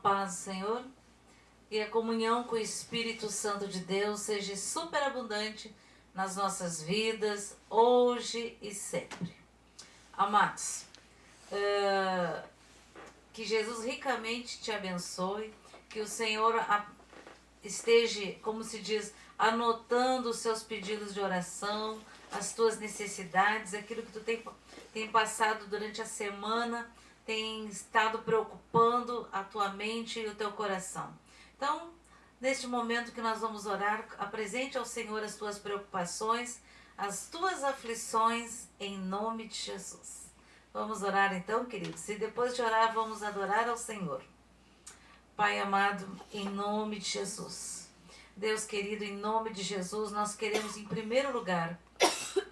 paz do Senhor e a comunhão com o Espírito Santo de Deus seja superabundante nas nossas vidas, hoje e sempre. Amados, que Jesus ricamente te abençoe, que o Senhor esteja, como se diz, anotando os seus pedidos de oração, as tuas necessidades, aquilo que tu tem passado durante a semana, tem estado preocupando a tua mente e o teu coração. Então, neste momento que nós vamos orar, apresente ao Senhor as tuas preocupações, as tuas aflições, em nome de Jesus. Vamos orar então, queridos, e depois de orar vamos adorar ao Senhor. Pai amado, em nome de Jesus, Deus querido, em nome de Jesus, nós queremos em primeiro lugar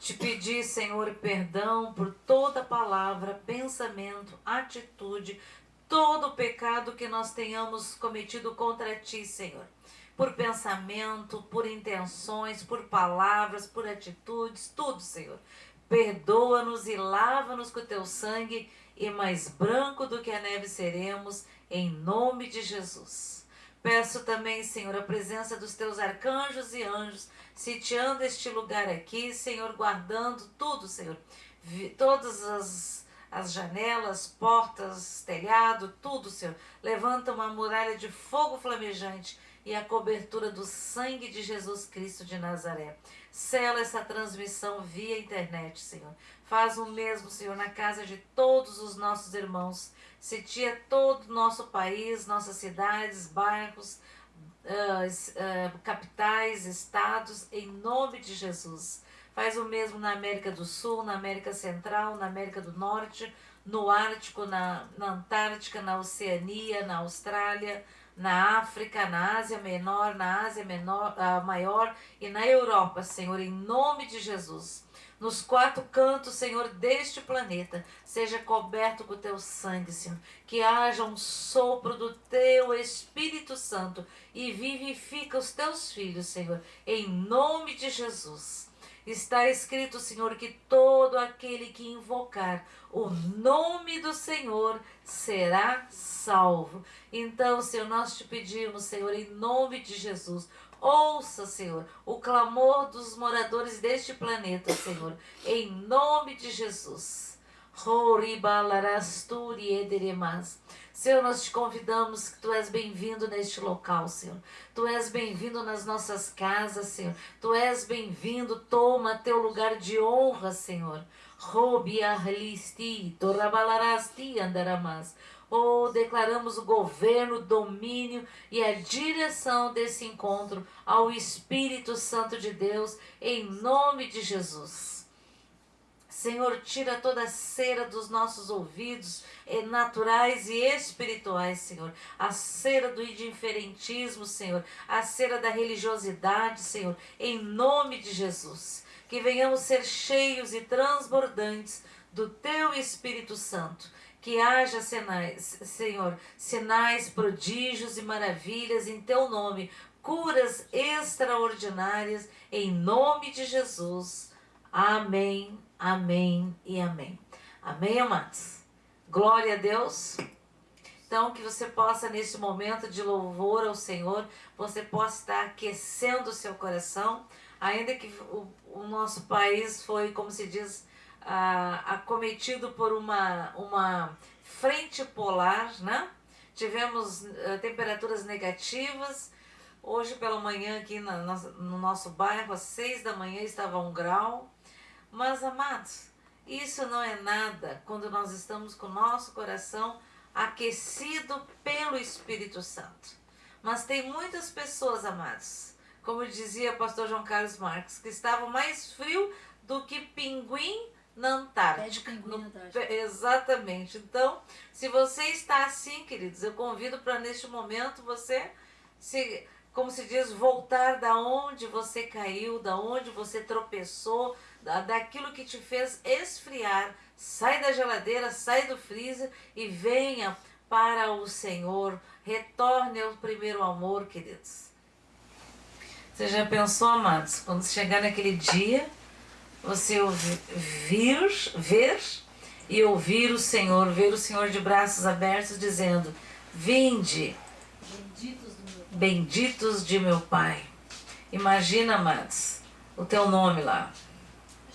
te pedir, Senhor, perdão por toda palavra, pensamento, atitude, todo o pecado que nós tenhamos cometido contra Ti, Senhor. Por pensamento, por intenções, por palavras, por atitudes, tudo, Senhor. Perdoa-nos e lava-nos com o Teu sangue, e mais branco do que a neve seremos, em nome de Jesus. Peço também, Senhor, a presença dos Teus arcanjos e anjos, sitiando este lugar aqui, Senhor, guardando tudo, Senhor. Todas as janelas, portas, telhado, tudo, Senhor. Levanta uma muralha de fogo flamejante e a cobertura do sangue de Jesus Cristo de Nazaré. Sela essa transmissão via internet, Senhor. Faz o mesmo, Senhor, na casa de todos os nossos irmãos. Sitia todo o nosso país, nossas cidades, bairros, capitais, estados, em nome de Jesus. Faz o mesmo na América do Sul, na América Central, na América do Norte, no Ártico, na Antártica, na Oceania, na Austrália, na África, na Ásia Menor, na Ásia Maior e na Europa, Senhor, em nome de Jesus. Nos quatro cantos, Senhor, deste planeta, seja coberto com o Teu sangue, Senhor. Que haja um sopro do Teu Espírito Santo e vivifica os Teus filhos, Senhor, em nome de Jesus. Está escrito, Senhor, que todo aquele que invocar o nome do Senhor será salvo. Então, Senhor, nós te pedimos, Senhor, em nome de Jesus, ouça, Senhor, o clamor dos moradores deste planeta, Senhor, em nome de Jesus. Senhor, nós te convidamos que Tu és bem-vindo neste local, Senhor. Tu és bem-vindo nas nossas casas, Senhor. Tu és bem-vindo, toma Teu lugar de honra, Senhor. Declaramos o governo, o domínio e a direção desse encontro ao Espírito Santo de Deus, em nome de Jesus. Senhor, tira toda a cera dos nossos ouvidos, naturais e espirituais, Senhor. A cera do indiferentismo, Senhor. A cera da religiosidade, Senhor. Em nome de Jesus. Que venhamos ser cheios e transbordantes do Teu Espírito Santo. Que haja sinais, Senhor, sinais, prodígios e maravilhas em Teu nome. Curas extraordinárias em nome de Jesus. Amém, amém e amém. Amém, amados? Glória a Deus. Então, que você possa, nesse momento de louvor ao Senhor, você possa estar aquecendo o seu coração, ainda que o nosso país foi, como se diz, acometido por uma frente polar, né? Tivemos temperaturas negativas. Hoje pela manhã aqui no nosso bairro, às 6 da manhã, estava 1 grau. Mas, amados, isso não é nada quando nós estamos com o nosso coração aquecido pelo Espírito Santo. Mas tem muitas pessoas, amados, como dizia o pastor João Carlos Marques, que estavam mais frio do que pinguim na Antártica. Exatamente. Então, se você está assim, queridos, eu convido para neste momento você como se diz, voltar da onde você caiu, da onde você tropeçou, daquilo que te fez esfriar. Sai da geladeira, sai do freezer e venha para o Senhor. Retorne ao primeiro amor, queridos. Você já pensou, amados, quando chegar naquele dia, você ver e ouvir o Senhor, ver o Senhor de braços abertos dizendo: Vinde, benditos de meu Pai. Imagina, amados, o teu nome lá.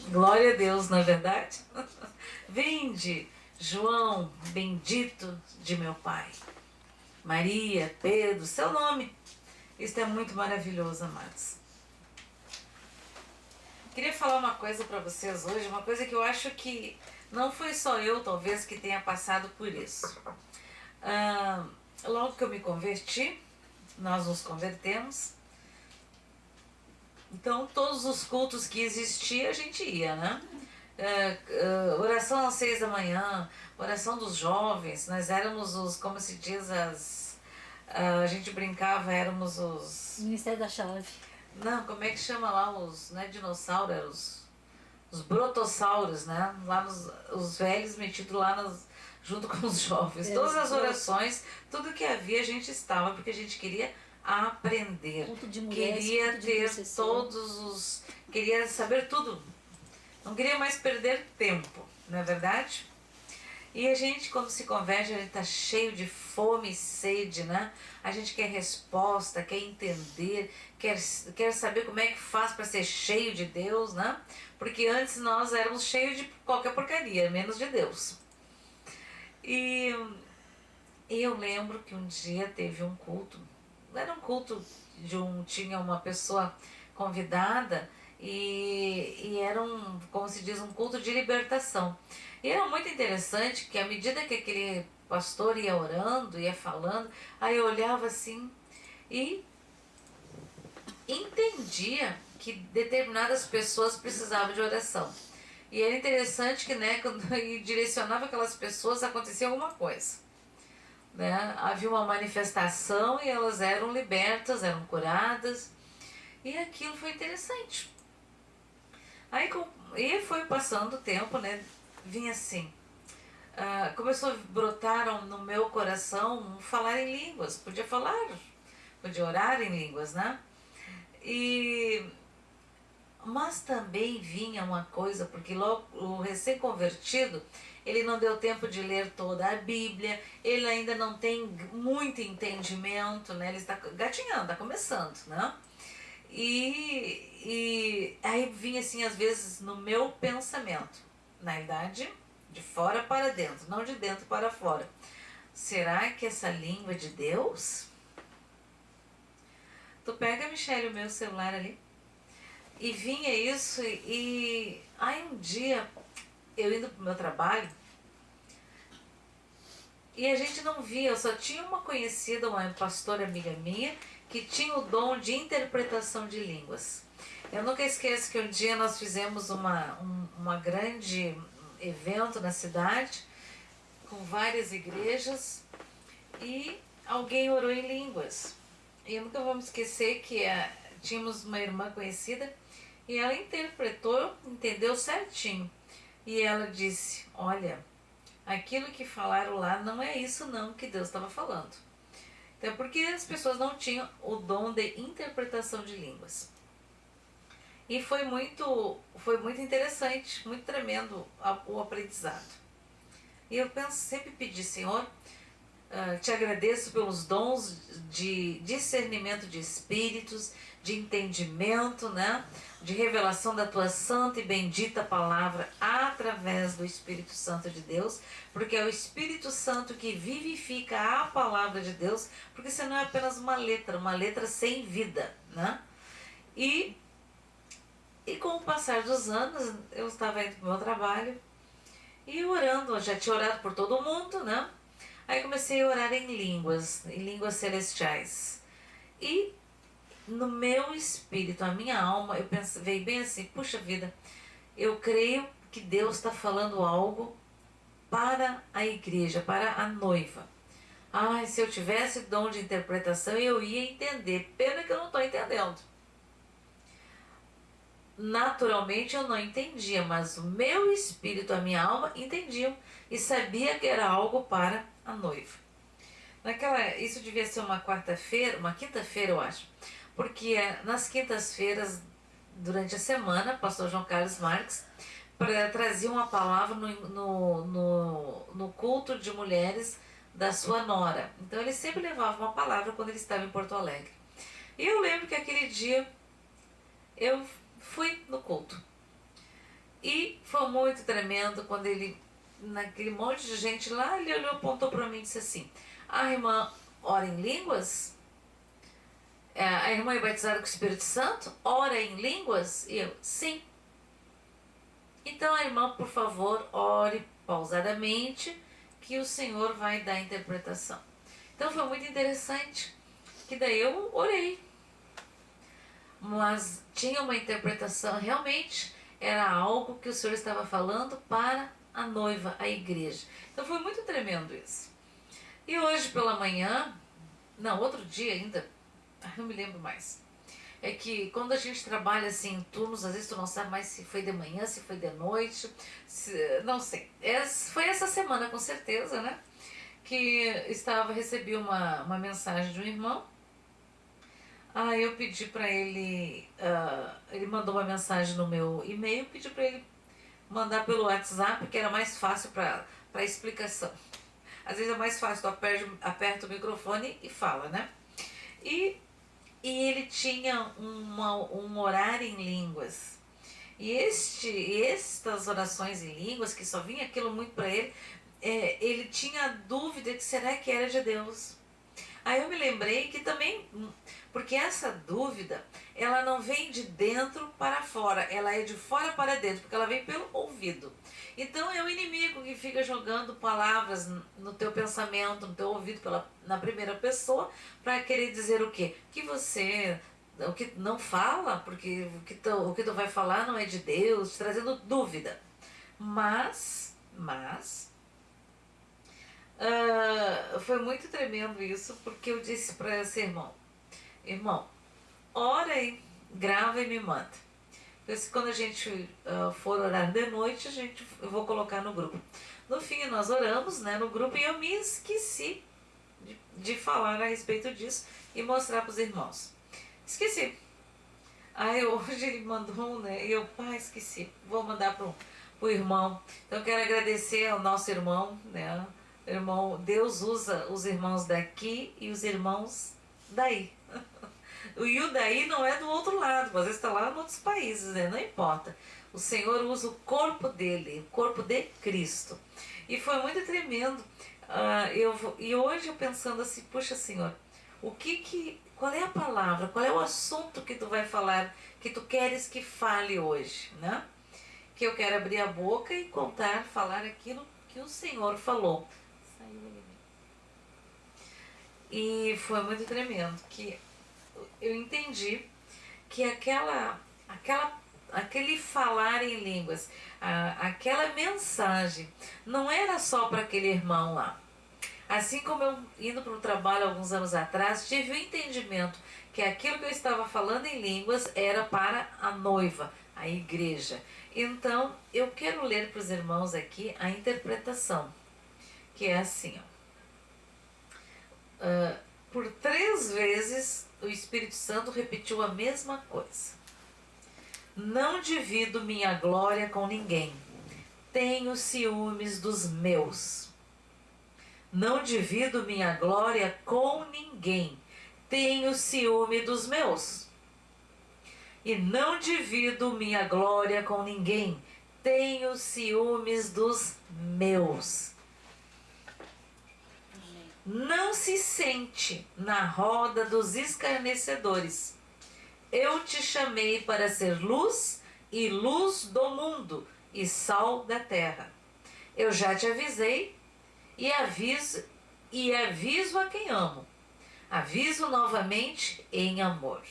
Glória a Deus, não é verdade? Vinde, João, bendito de meu Pai. Maria, Pedro, seu nome. Isso é muito maravilhoso, amados. Queria falar uma coisa para vocês hoje, uma coisa que eu acho que não foi só eu, talvez, que tenha passado por isso. Logo que eu me converti, nós nos convertemos. Então, todos os cultos que existia, a gente ia, né? Oração às 6 da manhã, oração dos jovens, nós éramos os, como se diz, a gente brincava, éramos os... Ministério da Chave. Não, como é que chama lá os, não é dinossauros, os brotossauros, né? Lá os velhos metidos lá junto com os jovens. Todas as orações, tudo que havia a gente estava, porque a gente queria aprender. Culto de mulheres, queria culto de ter intercessão. todos os... Queria saber tudo. Não queria mais perder tempo, não é verdade? E a gente, quando se converte, a gente está cheio de fome e sede, né? A gente quer resposta, quer entender, quer saber como é que faz para ser cheio de Deus, né? Porque antes nós éramos cheios de qualquer porcaria, menos de Deus. E eu lembro que um dia teve um culto, era um culto tinha uma pessoa convidada e era como se diz, um culto de libertação. E era muito interessante que à medida que aquele pastor ia orando, ia falando, aí eu olhava assim e entendia que determinadas pessoas precisavam de oração. E era interessante que, né, quando eu direcionava aquelas pessoas, acontecia alguma coisa. Né? Havia uma manifestação e elas eram libertas, eram curadas. E aquilo foi interessante. Aí e foi passando o tempo, né? Vinha assim. Começou a brotar no meu coração falar em línguas. Podia orar em línguas, né? Mas também vinha uma coisa, porque logo o recém-convertido, ele não deu tempo de ler toda a Bíblia, ele ainda não tem muito entendimento, né? Ele está gatinhando, está começando, né? E aí vinha assim, às vezes, no meu pensamento, na verdade, de fora para dentro, não de dentro para fora. Será que essa língua é de Deus? Tu pega, Michele, o meu celular ali. E vinha isso e aí um dia eu indo pro meu trabalho e a gente não via, eu só tinha uma conhecida, uma pastora amiga minha, que tinha o dom de interpretação de línguas. Eu nunca esqueço que um dia nós fizemos uma grande evento na cidade, com várias igrejas, e alguém orou em línguas. E eu nunca vou me esquecer que tínhamos uma irmã conhecida, e ela interpretou, entendeu certinho. E ela disse, olha, aquilo que falaram lá não é isso não que Deus estava falando. Então, porque as pessoas não tinham o dom de interpretação de línguas. E foi muito interessante, muito tremendo o aprendizado. E eu sempre pedi, Senhor, te agradeço pelos dons de discernimento de espíritos, de entendimento, né? De revelação da tua santa e bendita palavra através do Espírito Santo de Deus, porque é o Espírito Santo que vivifica a palavra de Deus, porque senão é apenas uma letra sem vida, né? E com o passar dos anos, eu estava indo para o meu trabalho e orando, eu já tinha orado por todo mundo, né? Aí comecei a orar em línguas celestiais. E no meu espírito, a minha alma, veio bem assim, puxa vida, eu creio que Deus está falando algo para a igreja, para a noiva. Ai, se eu tivesse dom de interpretação, eu ia entender. Pena que eu não estou entendendo. Naturalmente eu não entendia, mas o meu espírito, a minha alma entendiam e sabia que era algo para a noiva. Isso devia ser uma quinta-feira, eu acho, porque nas quintas-feiras, durante a semana, pastor João Carlos Marques trazia uma palavra no culto de mulheres da sua nora. Então ele sempre levava uma palavra quando ele estava em Porto Alegre. E eu lembro que aquele dia eu fui no culto. E foi muito tremendo quando ele, naquele monte de gente lá, ele olhou, apontou para mim e disse assim: a irmã ora em línguas? A irmã é batizada com o Espírito Santo? Ora em línguas? E eu, sim. Então a irmã, por favor, ore pausadamente, que o Senhor vai dar a interpretação. Então foi muito interessante, que daí eu orei. Mas tinha uma interpretação, realmente era algo que o Senhor estava falando para a noiva, a igreja. Então foi muito tremendo isso. E hoje pela manhã, não, outro dia ainda, eu me lembro mais. É que quando a gente trabalha assim em turnos, às vezes tu não sabe mais se foi de manhã, se foi de noite, não sei. Foi essa semana com certeza, né? Que recebi uma mensagem de um irmão. Eu pedi para ele, ele mandou uma mensagem no meu e-mail, pedi para ele mandar pelo WhatsApp, que era mais fácil para explicação. Às vezes é mais fácil, tu aperta o microfone e fala, né? E ele tinha um orar em línguas. E estas orações em línguas, que só vinha aquilo muito para ele, ele tinha dúvida de será que era de Deus. Aí eu me lembrei que também, porque essa dúvida, ela não vem de dentro para fora, ela é de fora para dentro, porque ela vem pelo ouvido. Então é o inimigo que fica jogando palavras no teu pensamento, no teu ouvido, na primeira pessoa, para querer dizer o quê? Que você o que não fala, porque o que tu vai falar não é de Deus, trazendo dúvida. Mas foi muito tremendo isso, porque eu disse para esse irmão, ora aí, grava e me manda. Quando a gente for orar de noite, eu vou colocar no grupo. No fim, nós oramos, né, no grupo, e eu me esqueci de falar a respeito disso e mostrar para os irmãos. Esqueci. Aí hoje ele mandou, né, e eu, esqueci, vou mandar pro irmão. Então eu quero agradecer ao nosso irmão, né, irmão, Deus usa os irmãos daqui e os irmãos daí. E o daí não é do outro lado, às vezes está lá em outros países, né? Não importa. O Senhor usa o corpo dele, o corpo de Cristo. E foi muito tremendo. E hoje eu pensando assim, puxa Senhor, qual é a palavra, qual é o assunto que tu vai falar, que tu queres que fale hoje, né? Que eu quero abrir a boca e falar aquilo que o Senhor falou. E foi muito tremendo, que eu entendi que aquele falar em línguas, aquela mensagem, não era só para aquele irmão lá. Assim como eu, indo para o trabalho alguns anos atrás, tive o entendimento que aquilo que eu estava falando em línguas era para a noiva, a igreja. Então, eu quero ler para os irmãos aqui a interpretação, que é assim, por 3 vezes o Espírito Santo repetiu a mesma coisa. Não divido minha glória com ninguém. Tenho ciúmes dos meus. Não divido minha glória com ninguém. Tenho ciúme dos meus. E não divido minha glória com ninguém. Tenho ciúmes dos meus. Não se sente na roda dos escarnecedores. Eu te chamei para ser luz e luz do mundo e sal da terra. Eu já te avisei e aviso a quem amo. Aviso novamente em amor.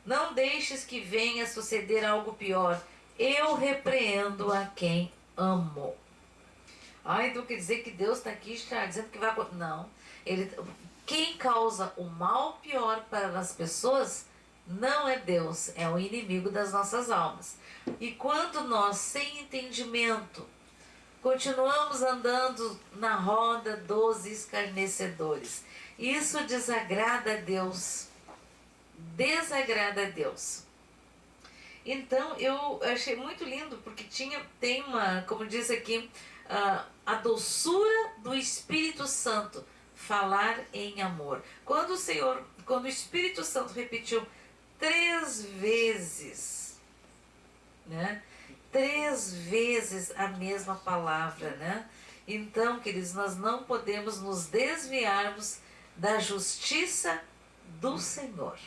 Não deixes que venha suceder algo pior. Eu repreendo a quem amo. Então quer dizer que Deus está aqui, está dizendo que vai... Não. Quem causa o mal pior para as pessoas não é Deus, é o inimigo das nossas almas. E quando nós, sem entendimento, continuamos andando na roda dos escarnecedores, isso desagrada a Deus. Desagrada a Deus. Então eu achei muito lindo, porque tem uma, como diz aqui, a doçura do Espírito Santo, falar em amor. Quando o Espírito Santo repetiu 3 vezes, né? 3 vezes a mesma palavra, né? Então, queridos, nós não podemos nos desviarmos da justiça do Senhor.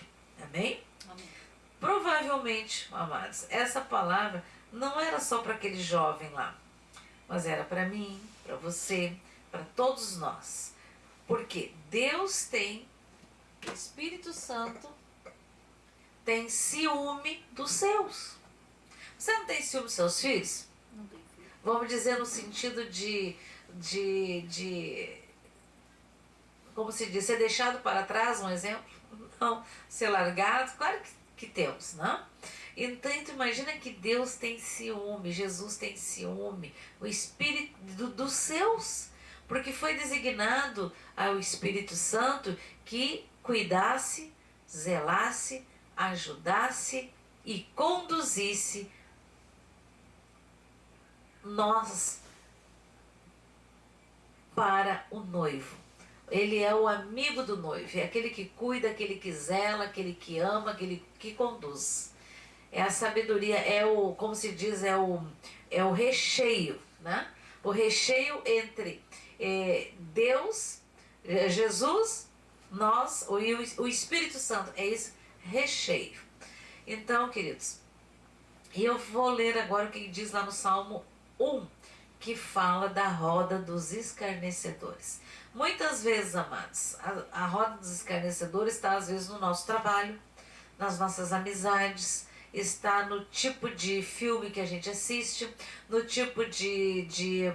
Amém? Amém. Provavelmente, amados, essa palavra não era só para aquele jovem lá, mas era para mim, para você, para todos nós. Porque Deus tem, o Espírito Santo tem ciúme dos seus. Você não tem ciúme dos seus filhos? Não tem filho. Vamos dizer no sentido de como se diz, ser deixado para trás, um exemplo? Não, ser largado, claro que temos, né? Então, tu imagina que Deus tem ciúme, Jesus tem ciúme, o Espírito dos seus, porque foi designado ao Espírito Santo que cuidasse, zelasse, ajudasse e conduzisse nós para o noivo. Ele é o amigo do noivo, é aquele que cuida, aquele que zela, aquele que ama, aquele que conduz. É a sabedoria, é o, como se diz, é o recheio, né? O recheio entre Deus, Jesus, nós e o Espírito Santo, é esse recheio. Então, queridos, eu vou ler agora o que diz lá no Salmo 1, que fala da roda dos escarnecedores. Muitas vezes, amados, a roda dos escarnecedores está às vezes no nosso trabalho, nas nossas amizades, está no tipo de filme que a gente assiste, no tipo de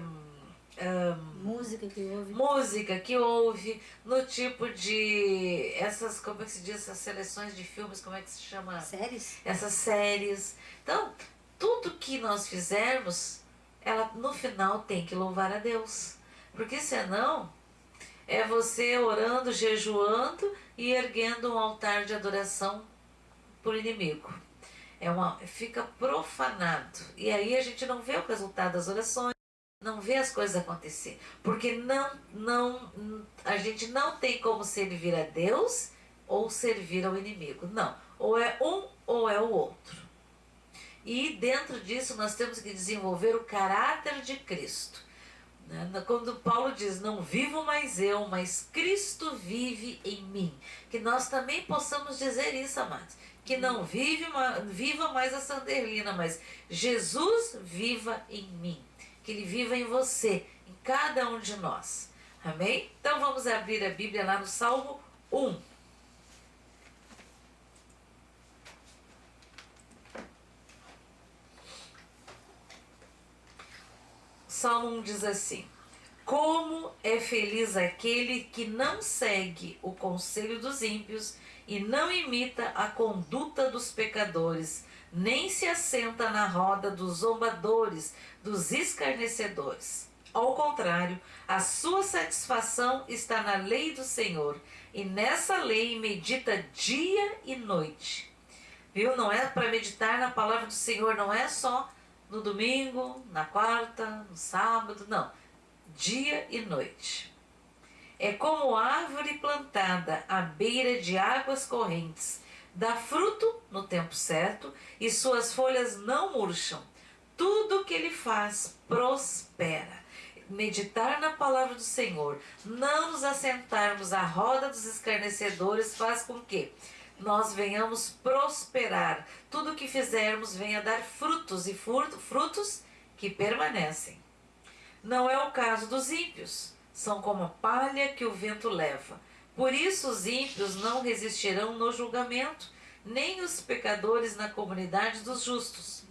música que ouve, no tipo de essas, como é que se diz, essas seleções de filmes, como é que se chama? Séries? Essas séries. Então, tudo que nós fizermos, ela no final tem que louvar a Deus, porque senão é você orando, jejuando e erguendo um altar de adoração por inimigo. Fica profanado. E aí a gente não vê o resultado das orações, não vê as coisas acontecer. Porque a gente não tem como servir a Deus ou servir ao inimigo. Não. Ou é um ou é o outro. E dentro disso nós temos que desenvolver o caráter de Cristo. Quando Paulo diz, não vivo mais eu, mas Cristo vive em mim. Que nós também possamos dizer isso, amados. Que não viva mais a Sanderlina, mas Jesus viva em mim. Que Ele viva em você, em cada um de nós. Amém? Então vamos abrir a Bíblia lá no Salmo 1. Salmo 1 diz assim: como é feliz aquele que não segue o conselho dos ímpios e não imita a conduta dos pecadores, nem se assenta na roda dos zombadores, dos escarnecedores. Ao contrário, a sua satisfação está na lei do Senhor, e nessa lei medita dia e noite. Viu? Não é para meditar na palavra do Senhor, não é só no domingo, na quarta, no sábado, não. Dia e noite. É como árvore plantada à beira de águas correntes, dá fruto no tempo certo e suas folhas não murcham. Tudo o que ele faz prospera. Meditar na palavra do Senhor, não nos assentarmos à roda dos escarnecedores, faz com que nós venhamos prosperar. Tudo o que fizermos venha dar frutos, e frutos que permanecem. Não é o caso dos ímpios, são como a palha que o vento leva. Por isso os ímpios não resistirão no julgamento, nem os pecadores na comunidade dos justos.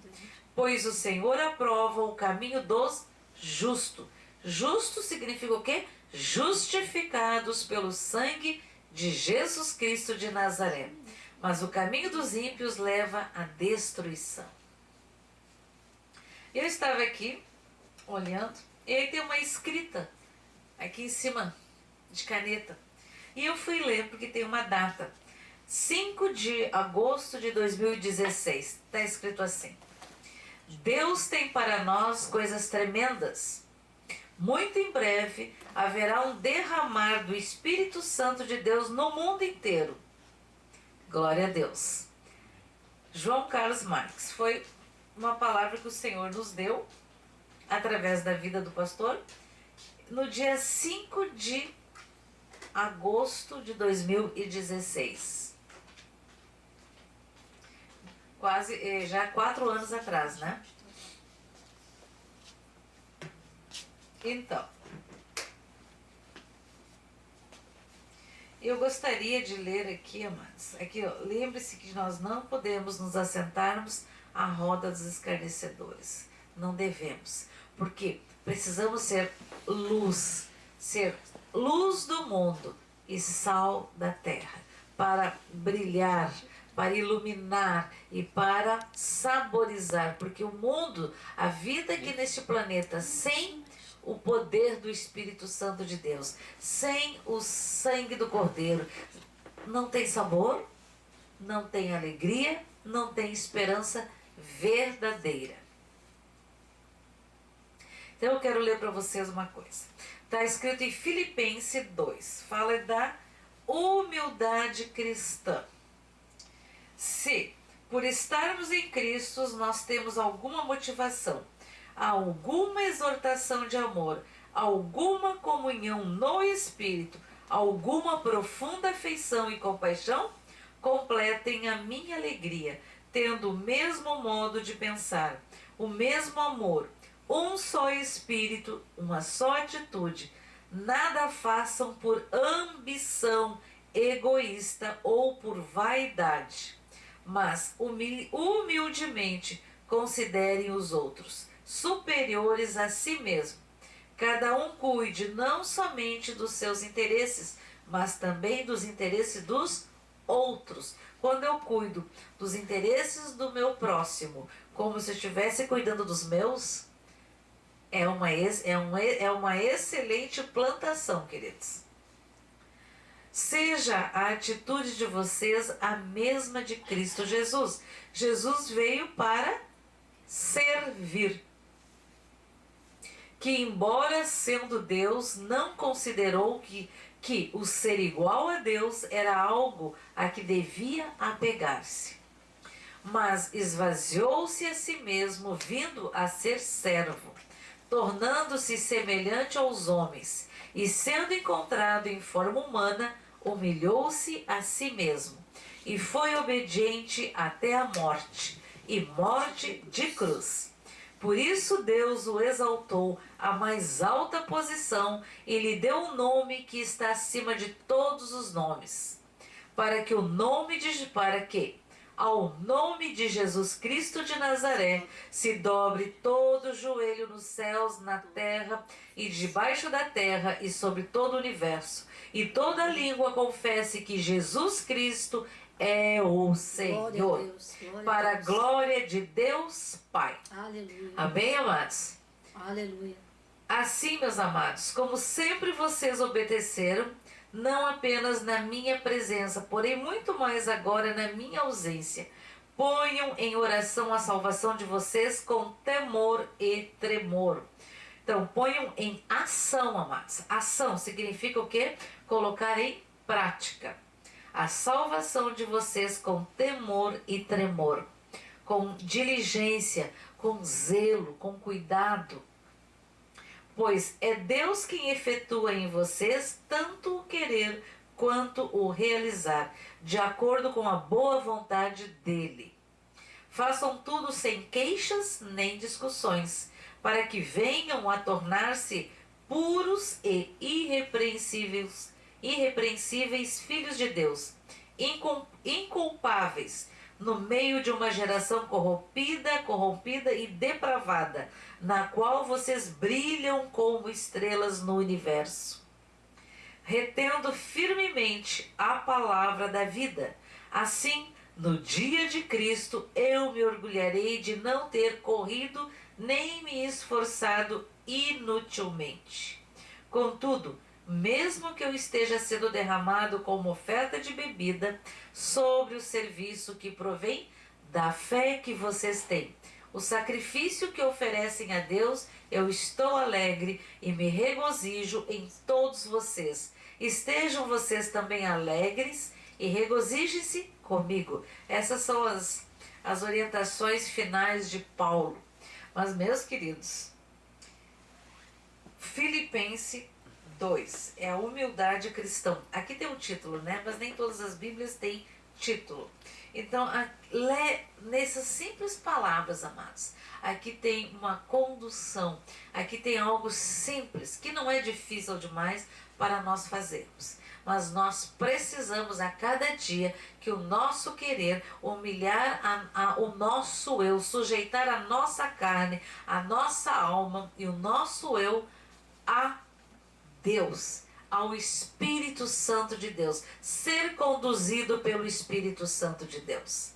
Pois o Senhor aprova o caminho dos justos. Justo significa o quê? Justificados pelo sangue de Jesus Cristo de Nazaré. Mas o caminho dos ímpios leva à destruição. Eu estava aqui olhando, e aí tem uma escrita aqui em cima de caneta. E eu fui ler porque tem uma data. 5 de agosto de 2016. Está escrito assim: Deus tem para nós coisas tremendas. Muito em breve haverá um derramar do Espírito Santo de Deus no mundo inteiro. Glória a Deus. João Carlos Marques. Foi uma palavra que o Senhor nos deu através da vida do pastor no dia 5 de agosto de 2016. Quase, já 4 anos atrás, né? Então, eu gostaria de ler aqui, amados. Aqui, ó, lembre-se que nós não podemos nos assentarmos à roda dos escarnecedores. Não devemos. Porque precisamos ser luz do mundo e sal da terra, para brilhar, para iluminar e para saborizar. Porque o mundo, a vida aqui neste planeta, sem o poder do Espírito Santo de Deus, sem o sangue do Cordeiro, não tem sabor, não tem alegria, não tem esperança verdadeira. Então eu quero ler para vocês uma coisa. Está escrito em Filipenses 2, fala da humildade cristã. Se, por estarmos em Cristo, nós temos alguma motivação, alguma exortação de amor, alguma comunhão no Espírito, alguma profunda afeição e compaixão, completem a minha alegria, tendo o mesmo modo de pensar, o mesmo amor, um só Espírito, uma só atitude. Nada façam por ambição egoísta ou por vaidade, mas humildemente considerem os outros superiores a si mesmo. Cada um cuide não somente dos seus interesses, mas também dos interesses dos outros. Quando eu cuido dos interesses do meu próximo, como se eu estivesse cuidando dos meus, é uma excelente plantação, queridos. Seja a atitude de vocês a mesma de Cristo Jesus. Jesus veio para servir, que embora sendo Deus, não considerou que o ser igual a Deus era algo a que devia apegar-se, mas esvaziou-se a si mesmo, vindo a ser servo, tornando-se semelhante aos homens, e sendo encontrado em forma humana, humilhou-se a si mesmo, e foi obediente até a morte, e morte de cruz. Por isso Deus o exaltou à mais alta posição e lhe deu um nome que está acima de todos os nomes, para que ao nome de Jesus Cristo de Nazaré se dobre todo o joelho nos céus, na terra e debaixo da terra e sobre todo o universo, e toda língua confesse que Jesus Cristo é o Senhor, para a glória de Deus Pai. Aleluia. Amém, amados? Aleluia. Assim, meus amados, como sempre vocês obedeceram, não apenas na minha presença, porém muito mais agora na minha ausência, ponham em oração a salvação de vocês com temor e tremor. Então, ponham em ação, amados. Ação significa o quê? Colocar em prática a salvação de vocês com temor e tremor, com diligência, com zelo, com cuidado, pois é Deus quem efetua em vocês tanto o querer quanto o realizar, de acordo com a boa vontade dele. Façam tudo sem queixas nem discussões, para que venham a tornar-se puros e irrepreensíveis filhos de Deus, inculpáveis, no meio de uma geração corrompida e depravada, na qual vocês brilham como estrelas no universo, retendo firmemente a palavra da vida. Assim, no dia de Cristo, eu me orgulharei de não ter corrido nem me esforçado inutilmente. Contudo, mesmo que eu esteja sendo derramado como oferta de bebida sobre o serviço que provém da fé que vocês têm, o sacrifício que oferecem a Deus, eu estou alegre e me regozijo em todos vocês. Estejam vocês também alegres e regozijem-se comigo. Essas são as orientações finais de Paulo. Mas, meus queridos, Filipenses 2 é a humildade cristã. Aqui tem um título, né? Mas nem todas as Bíblias têm título. Então, nessas simples palavras, amados, aqui tem uma condução, aqui tem algo simples, que não é difícil demais para nós fazermos. Mas nós precisamos a cada dia que o nosso querer humilhar o nosso eu, sujeitar a nossa carne, a nossa alma e o nosso eu a Deus, ao Espírito Santo de Deus, ser conduzido pelo Espírito Santo de Deus.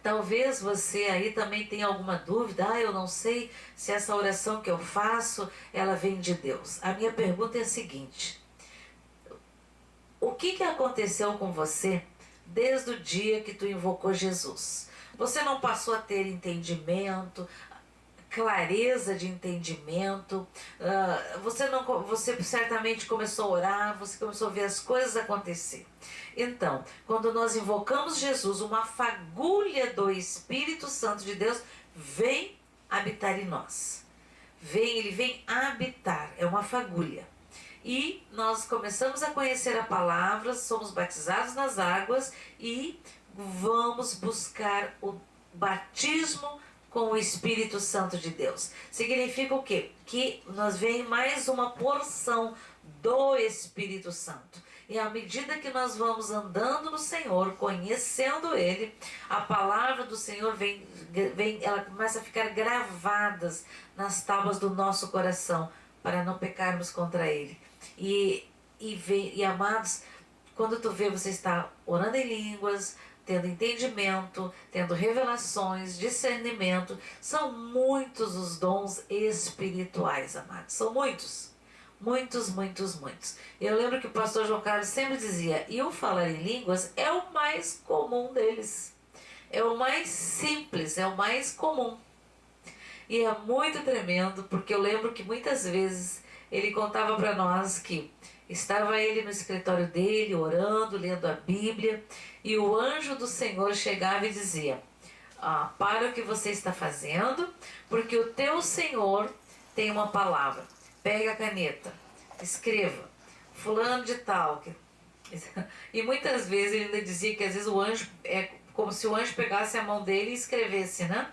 Talvez você aí também tenha alguma dúvida, eu não sei se essa oração que eu faço, ela vem de Deus. A minha pergunta é a seguinte: o que aconteceu com você desde o dia que tu invocou Jesus? Você não passou a ter entendimento, clareza de entendimento, você certamente começou a orar, você começou a ver as coisas acontecer. Então, quando nós invocamos Jesus, uma fagulha do Espírito Santo de Deus vem habitar em nós. Ele vem habitar, é uma fagulha. E nós começamos a conhecer a palavra, somos batizados nas águas e vamos buscar o batismo com o Espírito Santo de Deus. Significa o quê? Que nós vem mais uma porção do Espírito Santo. E à medida que nós vamos andando no Senhor, conhecendo Ele, a palavra do Senhor ela começa a ficar gravadas nas tábuas do nosso coração, para não pecarmos contra Ele. E amados, quando tu vê, você está orando em línguas, tendo entendimento, tendo revelações, discernimento. São muitos os dons espirituais, amados. São muitos. Muitos, muitos, muitos. Eu lembro que o pastor João Carlos sempre dizia, e o falar em línguas é o mais comum deles. É o mais simples, é o mais comum. E é muito tremendo, porque eu lembro que muitas vezes ele contava para nós que estava ele no escritório dele, orando, lendo a Bíblia, e o anjo do Senhor chegava e dizia, para o que você está fazendo, porque o teu Senhor tem uma palavra. Pega a caneta, escreva, fulano de tal. E muitas vezes ele ainda dizia que às vezes o anjo, é como se o anjo pegasse a mão dele e escrevesse, né?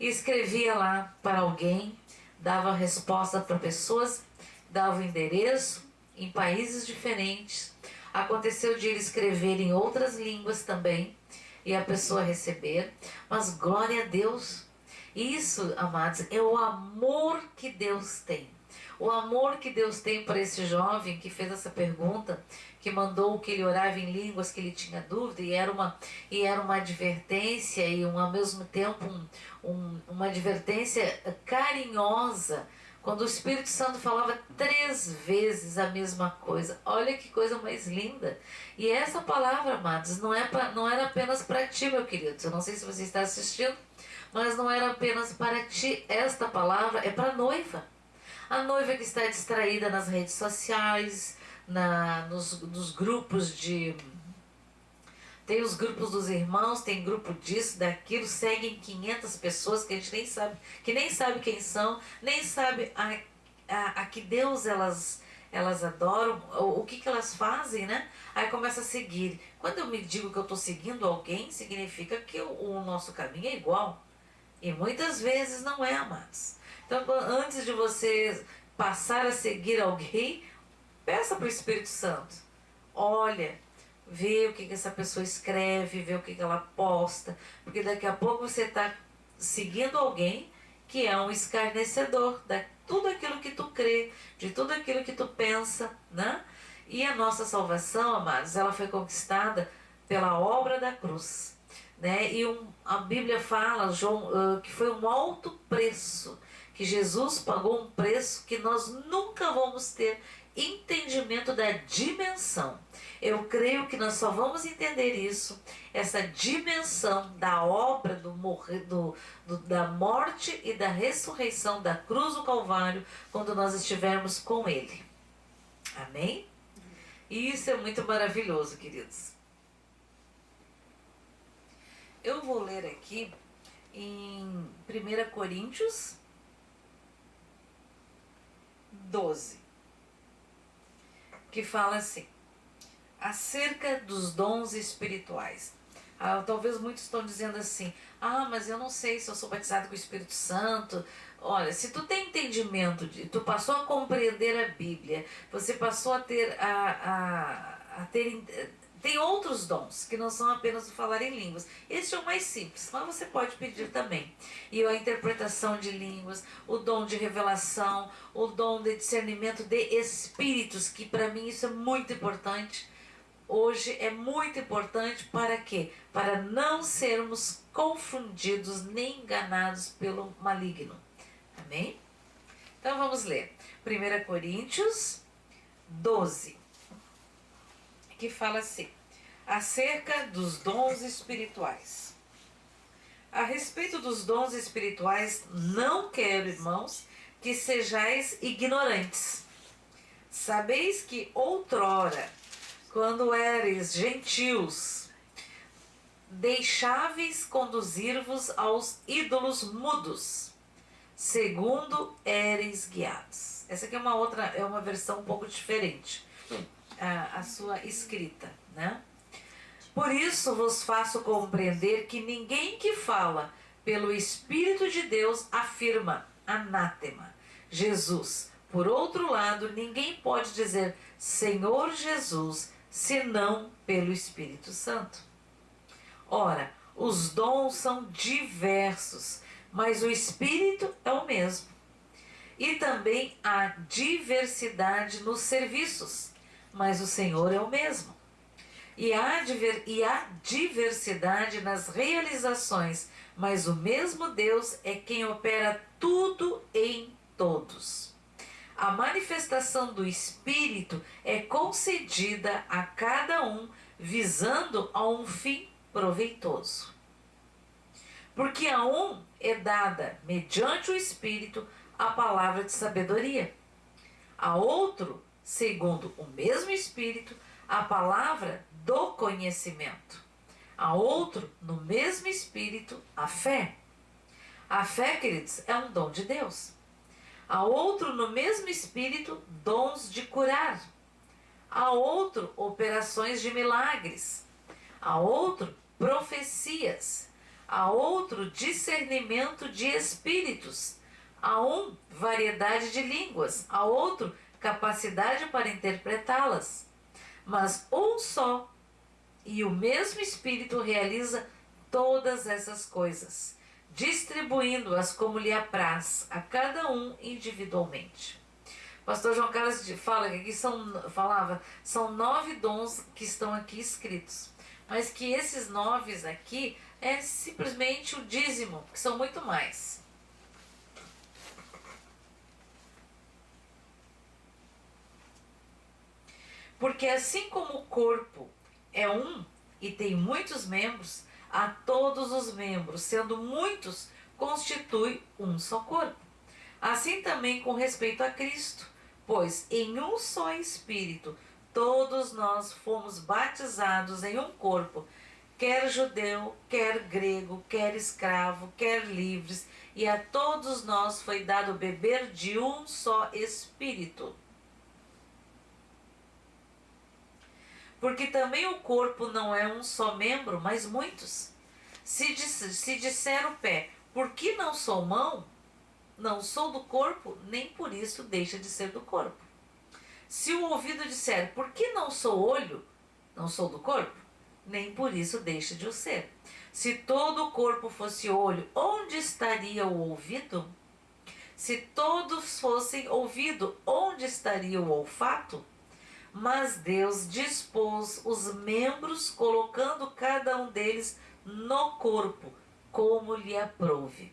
E escrevia lá para alguém, dava resposta para pessoas, dava o endereço em países diferentes. Aconteceu de ele escrever em outras línguas também e a pessoa receber. Mas glória a Deus! Isso, amados, é o amor que Deus tem. O amor que Deus tem para esse jovem que fez essa pergunta, que mandou que ele orava em línguas, que ele tinha dúvida, e era uma advertência e ao mesmo tempo uma advertência carinhosa, quando o Espírito Santo falava 3 vezes a mesma coisa. Olha que coisa mais linda. E essa palavra, amados, não era apenas para ti, meu querido. Eu não sei se você está assistindo, mas não era apenas para ti. Esta palavra é para a noiva. A noiva que está distraída nas redes sociais, nos grupos tem os grupos dos irmãos, tem grupo disso, daquilo, seguem 500 pessoas que a gente nem sabe quem são, nem sabe a que Deus elas adoram, o que elas fazem, né? Aí começa a seguir. Quando eu me digo que eu estou seguindo alguém, significa que o nosso caminho é igual. E muitas vezes não é, amados. Então, antes de você passar a seguir alguém, peça para o Espírito Santo. Olha, vê o que essa pessoa escreve, vê o que ela posta. Porque daqui a pouco você está seguindo alguém que é um escarnecedor de tudo aquilo que tu crê, de tudo aquilo que tu pensa, né? E a nossa salvação, amados, ela foi conquistada pela obra da cruz, né? E a Bíblia fala, que foi um alto preço, que Jesus pagou um preço que nós nunca vamos ter entendimento da dimensão. Eu creio que nós só vamos entender isso, essa dimensão da obra da morte e da ressurreição da cruz do Calvário, quando nós estivermos com Ele. Amém? E isso é muito maravilhoso, queridos. Eu vou ler aqui em 1 Coríntios 12, que fala assim, acerca dos dons espirituais. Talvez muitos estão dizendo assim, mas eu não sei se eu sou batizado com o Espírito Santo. Olha, se tu tem entendimento, tu passou a compreender a Bíblia, você passou a ter tem outros dons que não são apenas o falar em línguas. Esse é o mais simples, mas você pode pedir também. E a interpretação de línguas, o dom de revelação, o dom de discernimento de espíritos, que para mim isso é muito importante. Hoje é muito importante para quê? Para não sermos confundidos nem enganados pelo maligno. Amém? Então vamos ler. 1 Coríntios 12, que fala assim, acerca dos dons espirituais. A respeito dos dons espirituais, não quero, irmãos, que sejais ignorantes. Sabeis que outrora, quando éreis gentios, deixáveis conduzir-vos aos ídolos mudos, segundo éreis guiados. Essa aqui é uma versão um pouco diferente, a sua escrita, né? Por isso vos faço compreender que ninguém que fala pelo Espírito de Deus afirma anátema Jesus. Por outro lado, ninguém pode dizer Senhor Jesus, senão pelo Espírito Santo. Ora, os dons são diversos, mas o Espírito é o mesmo. E também há diversidade nos serviços, mas o Senhor é o mesmo. E há diversidade nas realizações, mas o mesmo Deus é quem opera tudo em todos. A manifestação do Espírito é concedida a cada um, visando a um fim proveitoso. Porque a um é dada, mediante o Espírito, a palavra de sabedoria. A outro, segundo o mesmo Espírito, a palavra do conhecimento. A outro, no mesmo Espírito, a fé. A fé, queridos, é um dom de Deus. A outro, no mesmo Espírito, dons de curar. A outro, operações de milagres. A outro, profecias. A outro, discernimento de espíritos. A um, variedade de línguas. A outro, capacidade para interpretá-las. Mas um só e o mesmo Espírito realiza todas essas coisas, distribuindo-as como lhe apraz a cada um individualmente. O pastor João Carlos fala que aqui são 9 dons que estão aqui escritos, mas que esses 9 aqui é simplesmente o dízimo, que são muito mais. Porque assim como o corpo é um e tem muitos membros, a todos os membros, sendo muitos, constitui um só corpo. Assim também com respeito a Cristo, pois em um só Espírito todos nós fomos batizados em um corpo, quer judeu, quer grego, quer escravo, quer livres, e a todos nós foi dado beber de um só Espírito. Porque também o corpo não é um só membro, mas muitos. Se disser o pé, por que não sou mão? Não sou do corpo, nem por isso deixa de ser do corpo. Se o ouvido disser, por que não sou olho? Não sou do corpo, nem por isso deixa de o ser. Se todo o corpo fosse olho, onde estaria o ouvido? Se todos fossem ouvido, onde estaria o olfato? Mas Deus dispôs os membros, colocando cada um deles no corpo, como lhe aprouve.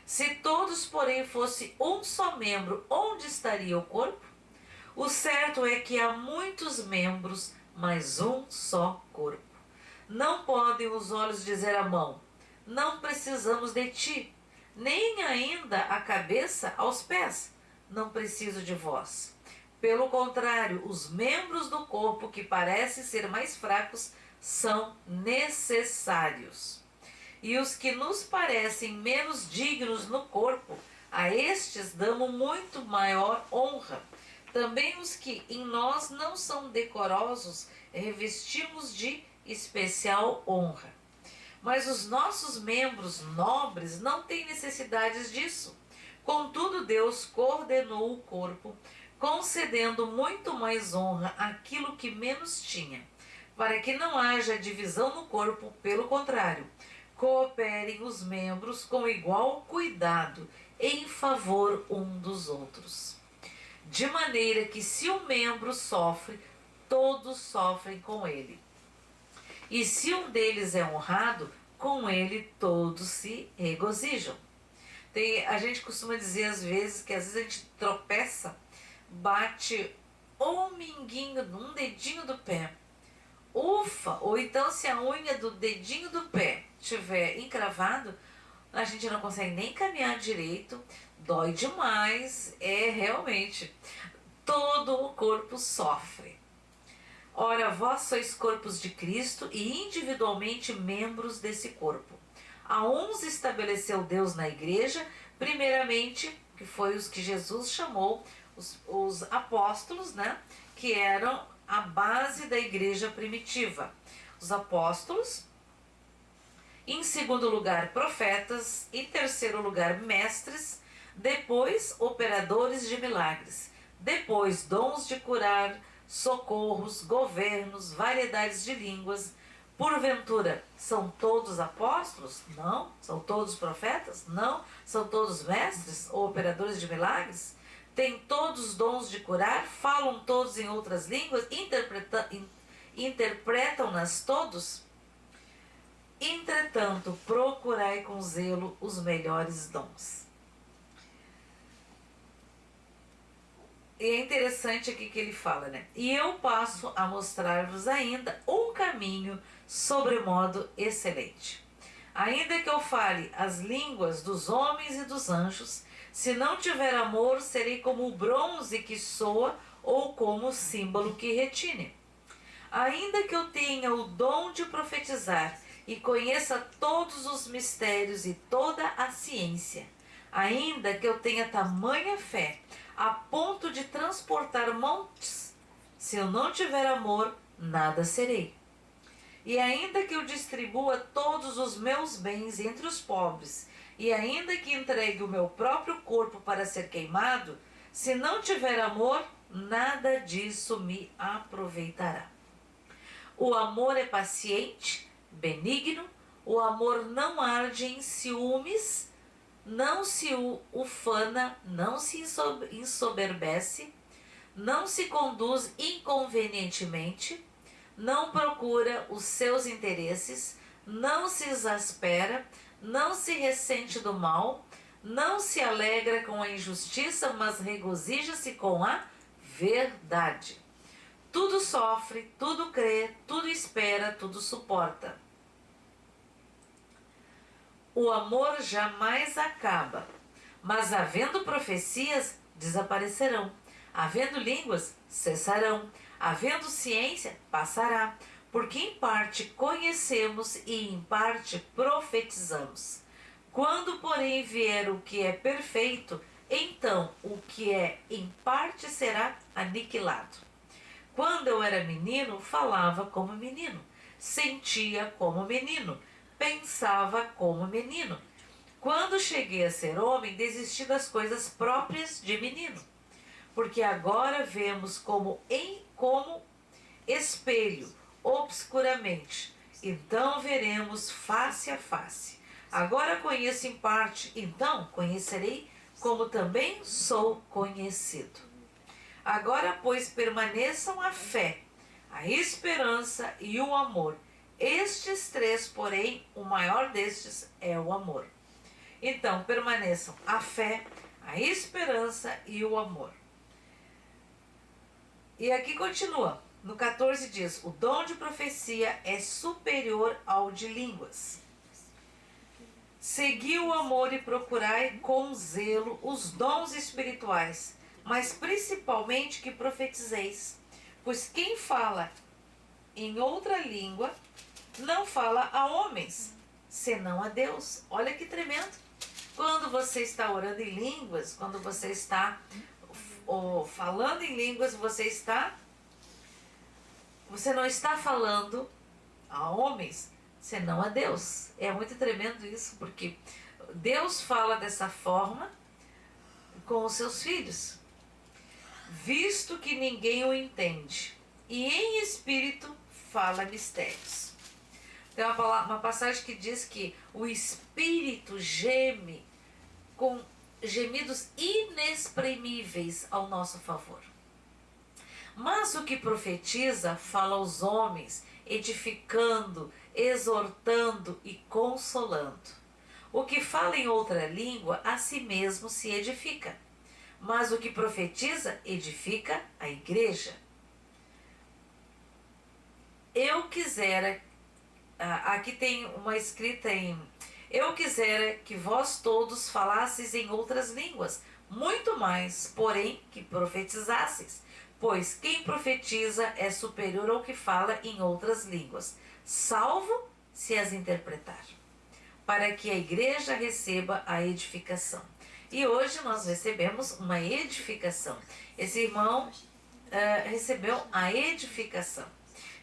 Se todos, porém, fosse um só membro, onde estaria o corpo? O certo é que há muitos membros, mas um só corpo. Não podem os olhos dizer à mão: não precisamos de ti, nem ainda a cabeça aos pés: não preciso de vós. Pelo contrário, os membros do corpo que parecem ser mais fracos são necessários. E os que nos parecem menos dignos no corpo, a estes damos muito maior honra. Também os que em nós não são decorosos, revestimos de especial honra. Mas os nossos membros nobres não têm necessidades disso. Contudo, Deus coordenou o corpo, concedendo muito mais honra àquilo que menos tinha, para que não haja divisão no corpo. Pelo contrário, cooperem os membros com igual cuidado em favor um dos outros. De maneira que, se um membro sofre, todos sofrem com ele. E se um deles é honrado, com ele todos se regozijam. A gente costuma dizer às vezes que às vezes a gente tropeça, bate um minguinho, um dedinho do pé. Ufa! Ou então se a unha do dedinho do pé estiver encravado, a gente não consegue nem caminhar direito, dói demais, realmente, todo o corpo sofre. Ora, vós sois corpos de Cristo e individualmente membros desse corpo. A uns estabeleceu Deus na igreja, primeiramente, que foi os que Jesus chamou, os apóstolos, né? Que eram a base da igreja primitiva. Os apóstolos, em segundo lugar, profetas, em terceiro lugar, mestres, depois, operadores de milagres, depois, dons de curar, socorros, governos, variedades de línguas. Porventura, são todos apóstolos? Não. São todos profetas? Não. São todos mestres ou operadores de milagres? Têm todos dons de curar? Falam todos em outras línguas? Interpretam-nas todos? Entretanto, procurai com zelo os melhores dons. E é interessante aqui que ele fala, né? E eu passo a mostrar-vos ainda um caminho sobremodo excelente. Ainda que eu fale as línguas dos homens e dos anjos, se não tiver amor, serei como o bronze que soa ou como o símbolo que retine. Ainda que eu tenha o dom de profetizar e conheça todos os mistérios e toda a ciência, ainda que eu tenha tamanha fé a ponto de transportar montes, se eu não tiver amor, nada serei. E ainda que eu distribua todos os meus bens entre os pobres, e ainda que entregue o meu próprio corpo para ser queimado, se não tiver amor, nada disso me aproveitará. O amor é paciente, benigno, o amor não arde em ciúmes, não se ufana, não se ensoberbece, não se conduz inconvenientemente, não procura os seus interesses, não se exaspera, não se ressente do mal, não se alegra com a injustiça, mas regozija-se com a verdade. Tudo sofre, tudo crê, tudo espera, tudo suporta. O amor jamais acaba, mas havendo profecias, desaparecerão. Havendo línguas, cessarão. Havendo ciência, passará. Porque em parte conhecemos e em parte profetizamos. Quando, porém, vier o que é perfeito, então o que é em parte será aniquilado. Quando eu era menino, falava como menino, sentia como menino, pensava como menino. Quando cheguei a ser homem, desisti das coisas próprias de menino. Porque agora vemos como espelho, obscuramente. Então veremos face a face. Agora conheço em parte, então conhecerei como também sou conhecido. Agora, pois, permaneçam a fé, a esperança e o amor. Estes três, porém, o maior destes é o amor. Então, permaneçam a fé, a esperança e o amor. E aqui continua. no 14 diz: o dom de profecia é superior ao de línguas. Segui o amor e procurai com zelo os dons espirituais, mas principalmente que profetizeis. Pois quem fala em outra língua não fala a homens, senão a Deus. Olha que tremendo. Quando você está orando em línguas, quando você está falando em línguas, você não está falando a homens, senão a Deus. É muito tremendo isso, porque Deus fala dessa forma com os seus filhos, visto que ninguém o entende, e em espírito fala mistérios. Tem uma passagem que diz que o espírito geme com gemidos inexprimíveis ao nosso favor. Mas o que profetiza fala aos homens, edificando, exortando e consolando. O que fala em outra língua, a si mesmo se edifica. Mas o que profetiza, edifica a igreja. Eu quisera, aqui tem uma escrita em: eu quisera que vós todos falasseis em outras línguas, muito mais, porém, que profetizasseis. Pois quem profetiza é superior ao que fala em outras línguas, salvo se as interpretar, para que a igreja receba a edificação. E hoje nós recebemos uma edificação. Esse irmão recebeu a edificação.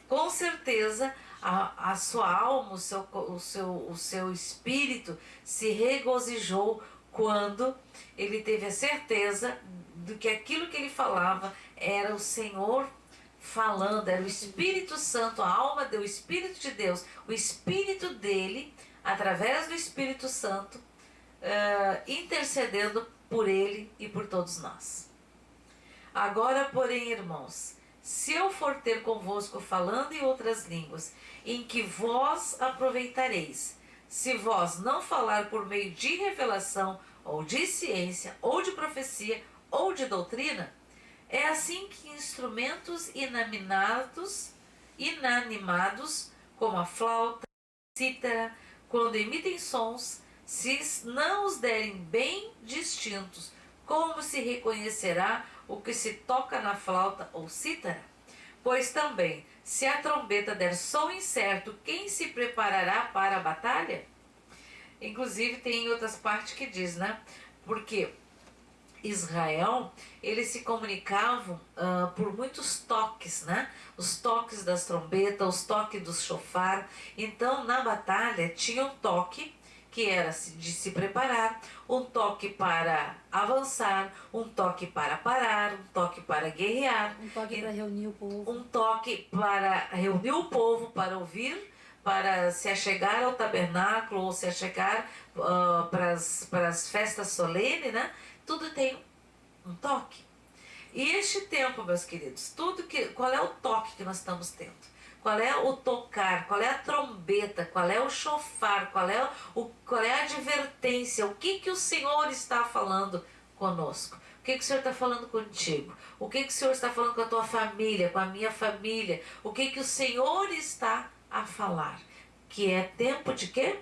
Com certeza a sua alma, o seu espírito se regozijou quando ele teve a certeza de que aquilo que ele falava era o Senhor falando, era o Espírito Santo, a alma do Espírito de Deus, o Espírito dele, através do Espírito Santo, intercedendo por ele e por todos nós. Agora, porém, irmãos, se eu for ter convosco falando em outras línguas, em que vós aproveitareis, se vós não falar por meio de revelação, ou de ciência, ou de profecia, ou de doutrina, é assim que instrumentos inanimados, como a flauta, a cítara, quando emitem sons, se não os derem bem distintos, como se reconhecerá o que se toca na flauta ou cítara? Pois também, se a trombeta der som incerto, quem se preparará para a batalha? Inclusive tem outras partes que diz, né? Porque Israel, eles se comunicavam por muitos toques, né? Os toques das trombetas, os toques do shofar. Então, na batalha, tinha um toque que era de se preparar, um toque para avançar, um toque para parar, um toque para guerrear. Um toque para reunir o povo. Um toque para reunir o povo, para ouvir, para se achegar ao tabernáculo ou se achegar para as festas solenes, né? Tudo tem um toque. E este tempo, meus queridos, qual é o toque que nós estamos tendo? Qual é o tocar? Qual é a trombeta? Qual é o shofar? Qual é a advertência? O que o Senhor está falando conosco? O que o Senhor está falando contigo? O que o Senhor está falando com a tua família, com a minha família? O que o Senhor está a falar? Que é tempo de quê?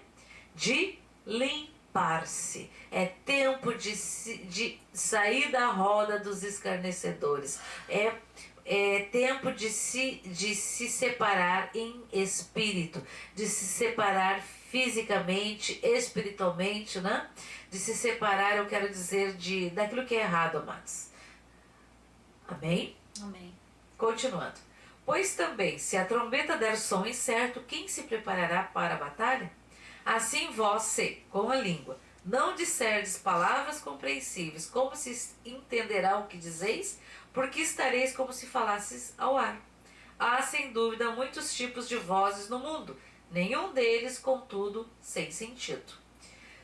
De limpar-se. É tempo de sair da roda dos escarnecedores. É tempo de se separar em espírito, de se separar fisicamente, espiritualmente, né? De se separar, eu quero dizer, daquilo que é errado, amados. Amém? Amém. Continuando. Pois também, se a trombeta der som incerto, quem se preparará para a batalha? Assim vós, com a língua, não disserdes palavras compreensíveis, como se entenderá o que dizeis, porque estareis como se falasses ao ar. Há, sem dúvida, muitos tipos de vozes no mundo, nenhum deles, contudo, sem sentido.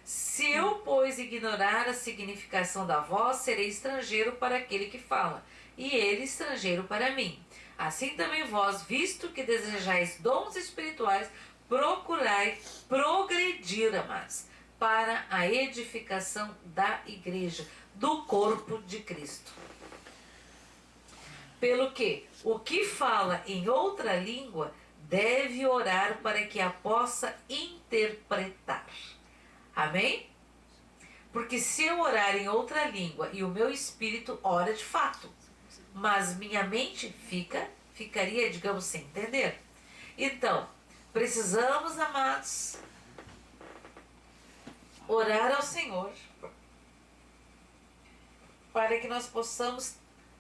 Se eu, pois, ignorar a significação da voz, serei estrangeiro para aquele que fala, e ele estrangeiro para mim. Assim também vós, visto que desejais dons espirituais, procurai progredir, amados, para a edificação da igreja, do corpo de Cristo. Pelo que o que fala em outra língua deve orar para que a possa interpretar. Amém? Porque se eu orar em outra língua e o meu espírito ora de fato, mas minha mente ficaria, digamos, sem entender. Então, precisamos, amados, orar ao Senhor para que nós possamos,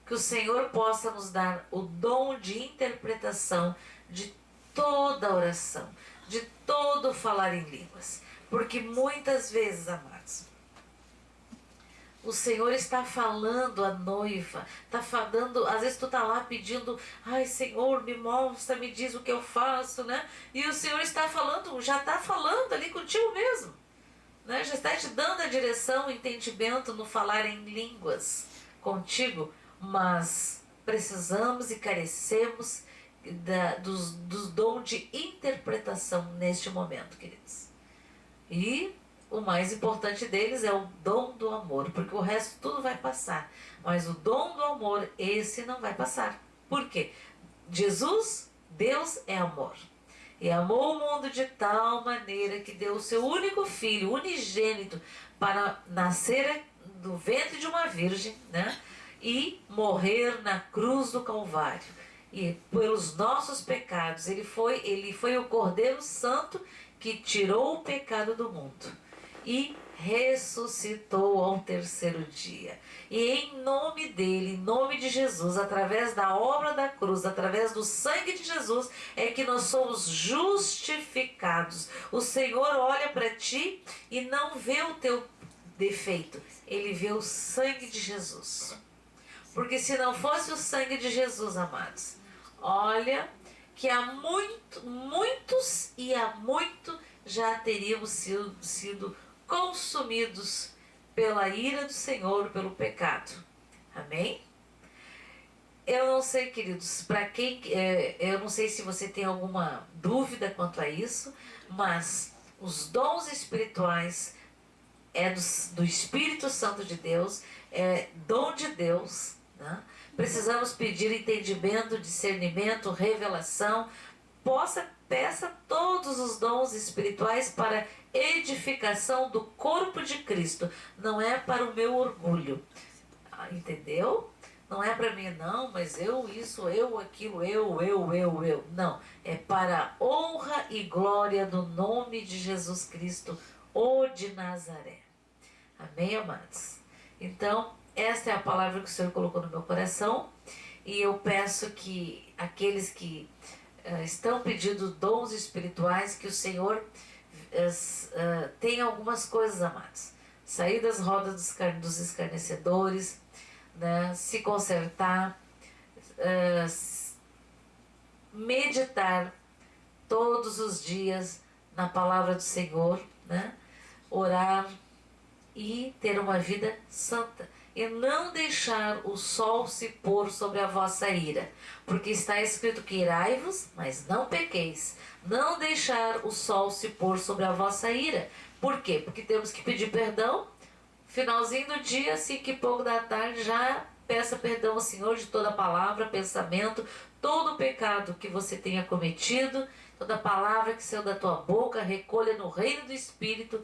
que o Senhor possa nos dar o dom de interpretação de toda oração, de todo falar em línguas. Porque muitas vezes, amados, o Senhor está falando à noiva, está falando, às vezes tu está lá pedindo, ai Senhor, me mostra, me diz o que eu faço, né? E o Senhor está falando, já está falando ali contigo mesmo, né? Já está te dando a direção, o entendimento no falar em línguas contigo, mas precisamos e carecemos dos dons de interpretação neste momento, queridos. E o mais importante deles é o dom do amor, porque o resto tudo vai passar, mas o dom do amor, esse não vai passar. Por quê? Jesus, Deus é amor, e amou o mundo de tal maneira que deu o seu único filho, unigênito, para nascer do ventre de uma virgem, né? E morrer na cruz do Calvário, e pelos nossos pecados ele foi o Cordeiro Santo que tirou o pecado do mundo e ressuscitou ao terceiro dia. E em nome dele, em nome de Jesus, através da obra da cruz, através do sangue de Jesus, é que nós somos justificados. O Senhor olha para ti e não vê o teu defeito, ele vê o sangue de Jesus. Porque se não fosse o sangue de Jesus, amados, olha que há muitos já teríamos sido consumidos pela ira do Senhor, pelo pecado. Amém? Eu não sei, queridos, para quem, eu não sei se você tem alguma dúvida quanto a isso, mas os dons espirituais é do Espírito Santo de Deus, é dom de Deus, né? Precisamos pedir entendimento, discernimento, revelação. Peça todos os dons espirituais para edificação do corpo de Cristo. Não é para o meu orgulho. Entendeu? Não é para mim, não, mas eu, aquilo, eu. Não. É para a honra e glória do nome de Jesus Cristo, o de Nazaré. Amém, amados? Então, esta é a palavra que o Senhor colocou no meu coração. E eu peço que aqueles que estão pedindo dons espirituais, que o Senhor tenha algumas coisas, amados. Sair das rodas dos escarnecedores, né? Se consertar, meditar todos os dias na palavra do Senhor, né? Orar e ter uma vida santa. E não deixar o sol se pôr sobre a vossa ira, porque está escrito que irai-vos, mas não pequeis. Não deixar o sol se pôr sobre a vossa ira. Por quê? Porque temos que pedir perdão. Finalzinho do dia, 5:pouco da tarde, já peça perdão ao Senhor de toda palavra, pensamento, todo o pecado que você tenha cometido, toda palavra que saiu da tua boca, recolha no reino do Espírito,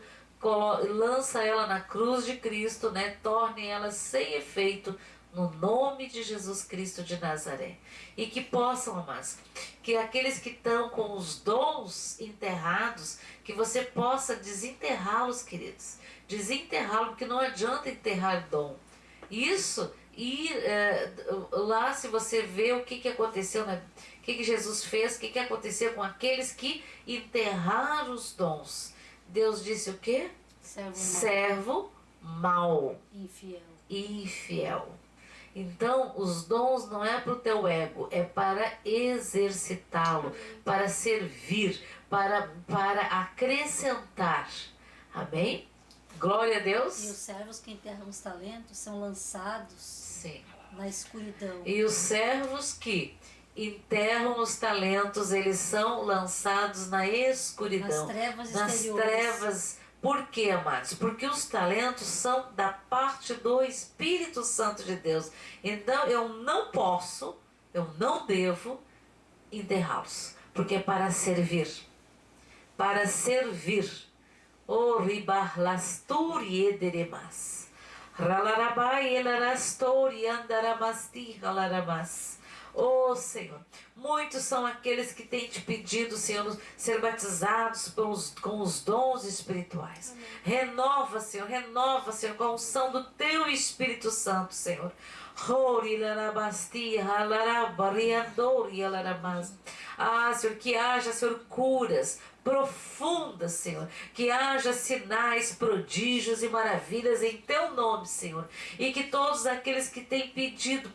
lança ela na cruz de Cristo, né? Torne ela sem efeito no nome de Jesus Cristo de Nazaré. E que possam, amados, que aqueles que estão com os dons enterrados, que você possa desenterrá-los, queridos. Desenterrá-los, porque não adianta enterrar dom. Isso, e lá se você vê o que aconteceu, né? O que Jesus fez, o que aconteceu com aqueles que enterraram os dons. Deus disse o quê? Servo mau. Infiel. Então, os dons não é para o teu ego, é para exercitá-lo, para servir, para acrescentar. Amém? Glória a Deus. E os servos que enterram os talentos são lançados na escuridão. E os servos que enterram os talentos, eles são lançados na escuridão, nas trevas. Por quê, amados? Porque os talentos são da parte do Espírito Santo de Deus. Então eu não posso Eu não devo enterrá-los, porque é para servir. Para servir. O ribarlasturi ederemas. Ralarabai elarastori andaramasti ralaramas. Oh, Senhor, muitos são aqueles que têm te pedido, Senhor, ser batizados com os dons espirituais. Amém. Renova, Senhor, com a unção do Teu Espírito Santo, Senhor. Ah, Senhor, que haja, Senhor, curas profundas, Senhor, que haja sinais, prodígios e maravilhas em Teu nome, Senhor, e que todos aqueles que têm pedido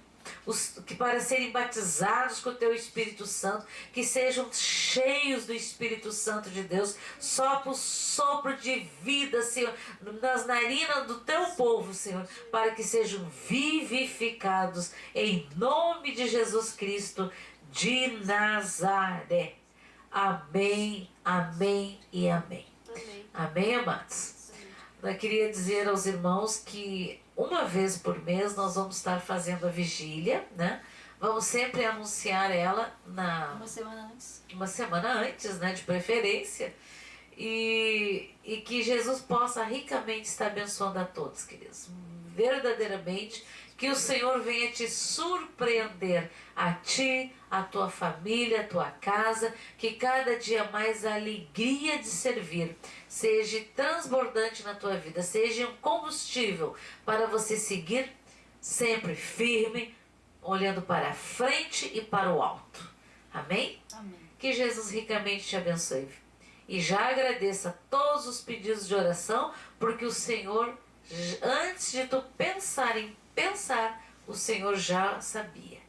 que para serem batizados com o Teu Espírito Santo, que sejam cheios do Espírito Santo de Deus, sopra o sopro de vida, Senhor, nas narinas do Teu povo, Senhor, para que sejam vivificados em nome de Jesus Cristo de Nazaré. Amém, amém e amém. Amém, amém, amados? Eu queria dizer aos irmãos que uma vez por mês nós vamos estar fazendo a vigília, né? Vamos sempre anunciar ela uma semana antes. Uma semana antes, né? De preferência. E que Jesus possa ricamente estar abençoando a todos, queridos. Verdadeiramente, que o Senhor venha te surpreender, a ti, a tua família, a tua casa, que cada dia mais a alegria de servir seja transbordante na tua vida, seja um combustível para você seguir sempre firme, olhando para a frente e para o alto. Amém? Amém. Que Jesus ricamente te abençoe. E já agradeça todos os pedidos de oração, porque o Senhor, antes de tu pensar, o Senhor já sabia.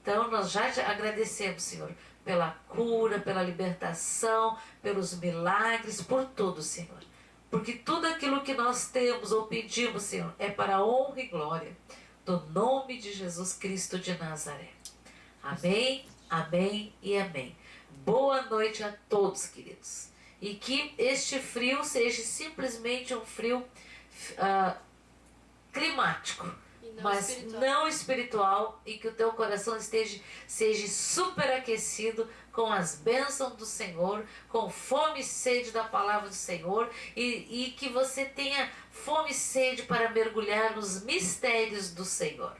Então nós já agradecemos, Senhor, pela cura, pela libertação, pelos milagres, por tudo, Senhor. Porque tudo aquilo que nós temos ou pedimos, Senhor, é para a honra e glória do nome de Jesus Cristo de Nazaré. Amém, amém e amém. Boa noite a todos, queridos. E que este frio seja simplesmente um frio climático, mas não espiritual, e que o teu coração seja superaquecido com as bênçãos do Senhor, com fome e sede da palavra do Senhor, e que você tenha fome e sede para mergulhar nos mistérios do Senhor.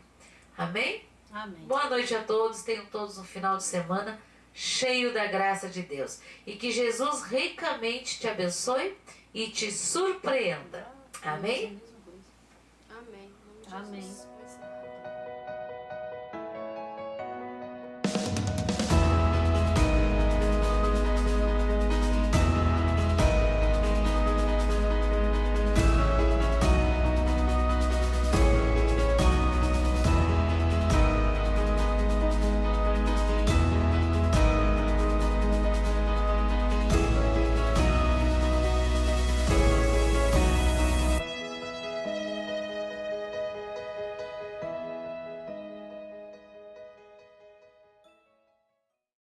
Amém? Amém. Boa noite a todos, tenham todos um final de semana cheio da graça de Deus, e que Jesus ricamente te abençoe e te surpreenda. Amém? Amém. Amém.